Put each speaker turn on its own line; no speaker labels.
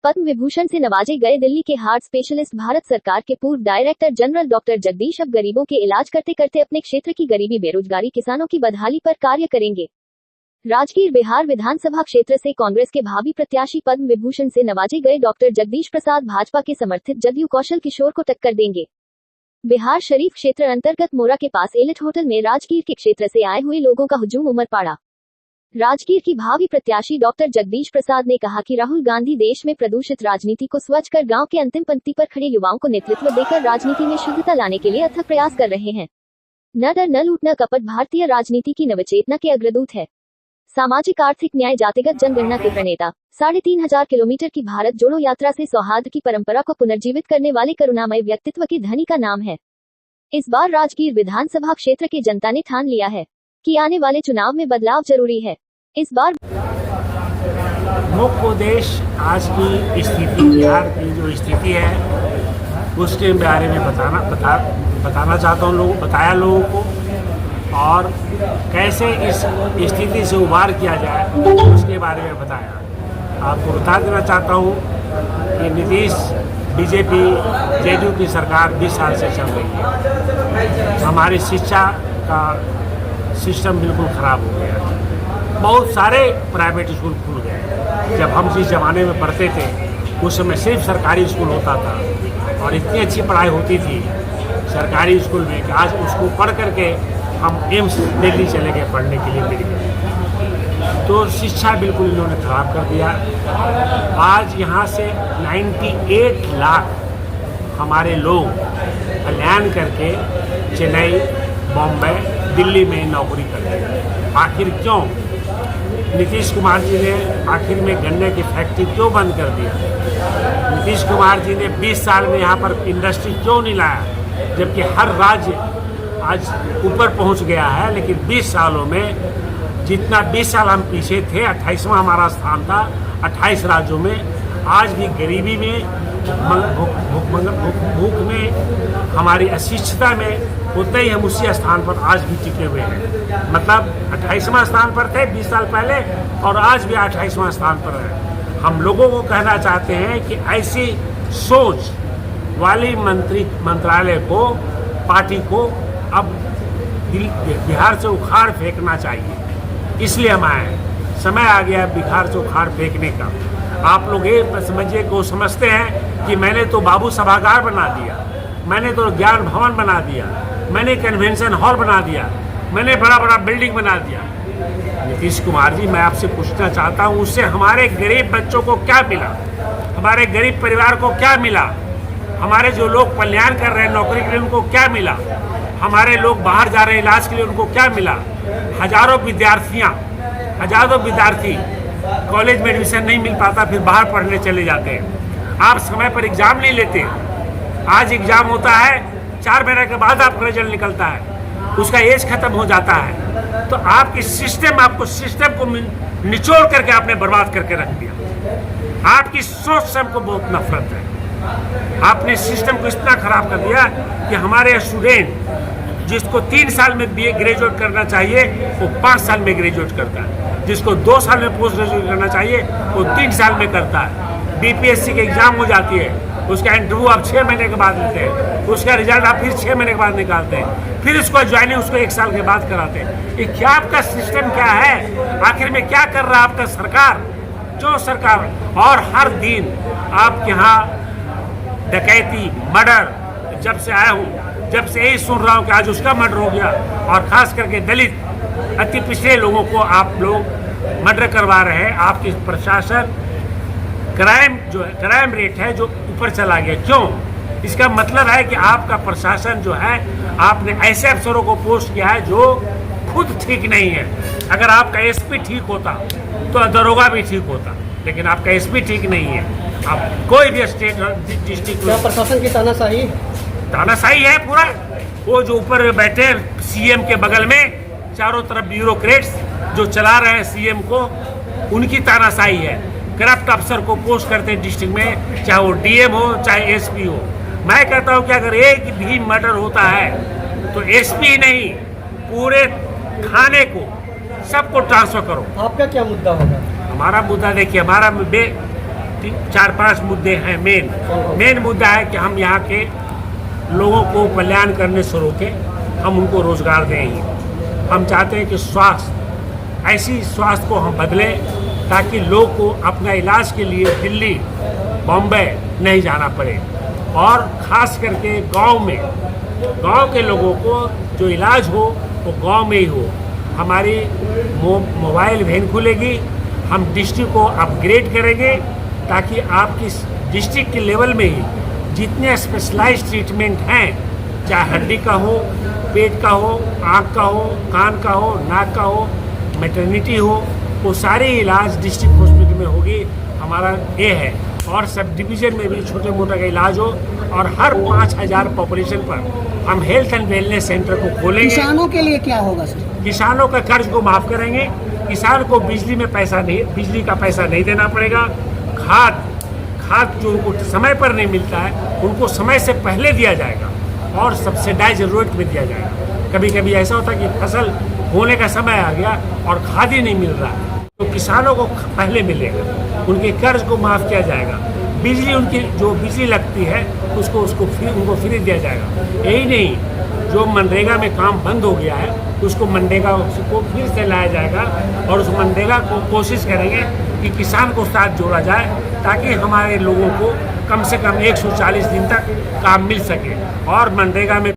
पद्म विभूषण से नवाजे गए दिल्ली के हार्ट स्पेशलिस्ट भारत सरकार के पूर्व डायरेक्टर जनरल डॉक्टर जगदीश अब गरीबों के इलाज करते करते अपने क्षेत्र की गरीबी बेरोजगारी किसानों की बदहाली पर कार्य करेंगे। राजगीर बिहार विधानसभा क्षेत्र से कांग्रेस के भावी प्रत्याशी पद्म विभूषण से नवाजे गए डॉक्टर जगदीश प्रसाद भाजपा के समर्थित जदयू कौशल किशोर को टक्कर देंगे। बिहार शरीफ क्षेत्र अंतर्गत मोरा के पास एलिट होटल में राजगीर के क्षेत्र से आए हुए लोगों का हुजूम उमड़ पड़ा। राजगीर की भावी प्रत्याशी डॉक्टर जगदीश प्रसाद ने कहा कि राहुल गांधी देश में प्रदूषित राजनीति को स्वच्छ कर गांव के अंतिम पंक्ति पर खड़े युवाओं को नेतृत्व देकर राजनीति में शुद्धता लाने के लिए अथक प्रयास कर रहे हैं। न डर न लूट न कपट भारतीय राजनीति की नवचेतना के अग्रदूत है। सामाजिक आर्थिक न्याय जातिगत जनगणना के प्रणेता, 3500 किलोमीटर की भारत जोड़ो यात्रा से सौहार्द की परंपरा को पुनर्जीवित करने वाले करुणामय व्यक्तित्व के धनी का नाम है। इस बार राजगीर विधानसभा क्षेत्र की जनता ने ठान लिया है कि आने वाले चुनाव में बदलाव जरूरी है। इस बार
मुख्य उद्देश्य आज की स्थिति, बिहार की जो स्थिति है उसके बारे में बताना चाहता हूँ, बताया लोगों को, और कैसे इस स्थिति से उबार किया जाए उसके बारे में बताया। आपको बता देना चाहता हूँ कि नीतीश बीजेपी जेडीयू की सरकार 20 साल से चल रही है। हमारी शिक्षा का सिस्टम बिल्कुल ख़राब हो गया। बहुत सारे प्राइवेट स्कूल खुल गए। जब हम जिस ज़माने में पढ़ते थे उस समय सिर्फ सरकारी स्कूल होता था और इतनी अच्छी पढ़ाई होती थी सरकारी स्कूल में कि आज उसको पढ़ करके हम एम्स दिल्ली चले गए पढ़ने के लिए मेडिकल। तो शिक्षा बिल्कुल इन्होंने ख़राब कर दिया। आज यहाँ से 98 लाख हमारे लोग पलायन करके चेन्नई, बॉम्बे, दिल्ली में नौकरी करते हैं। आखिर क्यों? नीतीश कुमार जी ने आखिर में गन्ने की फैक्ट्री क्यों बंद कर दिया? नीतीश कुमार जी ने 20 साल में यहाँ पर इंडस्ट्री क्यों नहीं लाया? जबकि हर राज्य आज ऊपर पहुँच गया है, लेकिन 20 सालों में जितना 20 साल हम पीछे थे, 28वां हमारा स्थान था 28 राज्यों में। आज भी गरीबी में, भूख में, हमारी अशिक्षिता में उतने ही हम उसी स्थान पर आज भी टिके हुए हैं। मतलब 28वां स्थान पर थे 20 साल पहले और आज भी 28वां स्थान पर है। हम लोगों को कहना चाहते हैं कि ऐसी सोच वाली मंत्रालय को, पार्टी को अब बिहार से उखाड़ फेंकना चाहिए। इसलिए हम आए, समय आ गया बिहार से उखाड़ फेंकने का। आप लोग ये समझिए को समझते हैं कि मैंने तो बाबू सभागार बना दिया, मैंने तो ज्ञान भवन बना दिया, मैंने कन्वेंशन हॉल बना दिया, मैंने बड़ा बड़ा बिल्डिंग बना दिया। नीतीश कुमार जी, मैं आपसे पूछना चाहता हूँ, उससे हमारे गरीब बच्चों को क्या मिला? हमारे गरीब परिवार को क्या मिला? हमारे जो लोग पलायन कर रहे हैं नौकरी के लिए उनको क्या मिला? हमारे लोग बाहर जा रहे हैं इलाज के लिए उनको क्या मिला? हजारों विद्यार्थी कॉलेज में एडमिशन नहीं मिल पाता, फिर बाहर पढ़ने चले जाते हैं। आप समय पर एग्ज़ाम नहीं लेते। आज एग्ज़ाम होता है, 4 महीने के बाद आपका रिजल्ट निकलता है, उसका एज खत्म हो जाता है। तो आपकी आपको सिस्टम को निचोड़ करके आपने बर्बाद करके रख दिया। आपकी सोच से हमको बहुत नफरत है। आपने सिस्टम को इतना खराब कर दिया कि हमारे स्टूडेंट जिसको 3 साल में BA ग्रेजुएट करना चाहिए वो 5 साल में ग्रेजुएट करता है, जिसको 2 साल में पोस्ट ग्रेजुएट करना चाहिए वो 3 साल में करता है। BPSC की एग्ज़ाम हो जाती है, उसका इंटरव्यू आप 6 महीने के बाद लेते हैं, उसका रिजल्ट आप फिर 6 महीने के बाद निकालते हैं, फिर उसको ज्वाइनिंग उसको 1 साल के बाद कराते हैं। ये क्या आपका सिस्टम क्या है? आखिर में क्या कर रहा है आपका सरकार? जो सरकार, और हर दिन आपके यहाँ डकैती, मर्डर, जब से आया हूँ जब से यही सुन रहा हूँ कि आज उसका मर्डर हो गया, और खास करके दलित अति पिछड़े लोगों को आप लोग मर्डर करवा रहे हैं। आपकी प्रशासन क्राइम रेट है जो ऊपर चला गया। क्यों? इसका मतलब है कि आपका प्रशासन जो है, आपने ऐसे अफसरों को पोस्ट किया है जो खुद ठीक नहीं है। अगर आपका SP ठीक होता तो दरोगा भी ठीक होता, लेकिन आपका SP ठीक नहीं है। आप कोई भी स्टेट डिस्ट्रिक्ट में
प्रशासन की
तानाशाही है पूरा। वो जो ऊपर बैठे CM के बगल में चारों तरफ ब्यूरोक्रेट्स जो चला रहे हैं CM को, उनकी तानाशाही है। करप्ट अफसर को पोस्ट करते हैं डिस्ट्रिक्ट में, चाहे वो DM हो चाहे SP हो। मैं कहता हूँ कि अगर एक भी मर्डर होता है तो SP नहीं, पूरे थाने को सबको ट्रांसफर करो।
आपका क्या मुद्दा होगा?
हमारा मुद्दा देखिए, हमारा 4-5 मुद्दे हैं। मेन मुद्दा है कि हम यहाँ के लोगों को कल्याण करने से रोके, हम उनको रोजगार दें। हम चाहते हैं कि स्वास्थ्य को हम बदलें ताकि लोग को अपना इलाज के लिए दिल्ली, बॉम्बे नहीं जाना पड़े, और ख़ास करके गांव के लोगों को जो इलाज हो वो गांव में ही हो। हमारी मोबाइल वैन खुलेगी, हम डिस्ट्रिक्ट को अपग्रेड करेंगे ताकि आपकी डिस्ट्रिक्ट के लेवल में ही जितने स्पेशलाइज्ड ट्रीटमेंट हैं, चाहे हड्डी का हो, पेट का हो, आँख का हो, कान का हो, नाक का हो, मैटरनिटी हो, वो सारे इलाज डिस्ट्रिक्ट हॉस्पिटल में होगी। हमारा ये है। और सब डिवीज़न में भी छोटे मोटे का इलाज हो, और हर 5000 पॉपुलेशन पर हम हेल्थ एंड वेलनेस सेंटर को खोलेंगे।
किसानों के लिए क्या होगा सर?
किसानों का कर्ज को माफ़ करेंगे, किसान को बिजली का पैसा नहीं देना पड़ेगा। खाद जो उनको समय पर नहीं मिलता है उनको समय से पहले दिया जाएगा, और सब्सिडाइज रेट में दिया जाएगा। कभी कभी ऐसा होता है कि फसल होने का समय आ गया और खाद ही नहीं मिल रहा है, तो किसानों को पहले मिलेगा, उनके कर्ज को माफ़ किया जाएगा। बिजली, उनकी जो बिजली लगती है उनको फ्री दिया जाएगा। यही नहीं, जो मनरेगा में काम बंद हो गया है उसको मनरेगा को फिर से लाया जाएगा, और उस मनरेगा को कोशिश करेंगे कि किसान को साथ जोड़ा जाए ताकि हमारे लोगों को कम से कम 140 दिन तक काम मिल सके। और मनरेगा में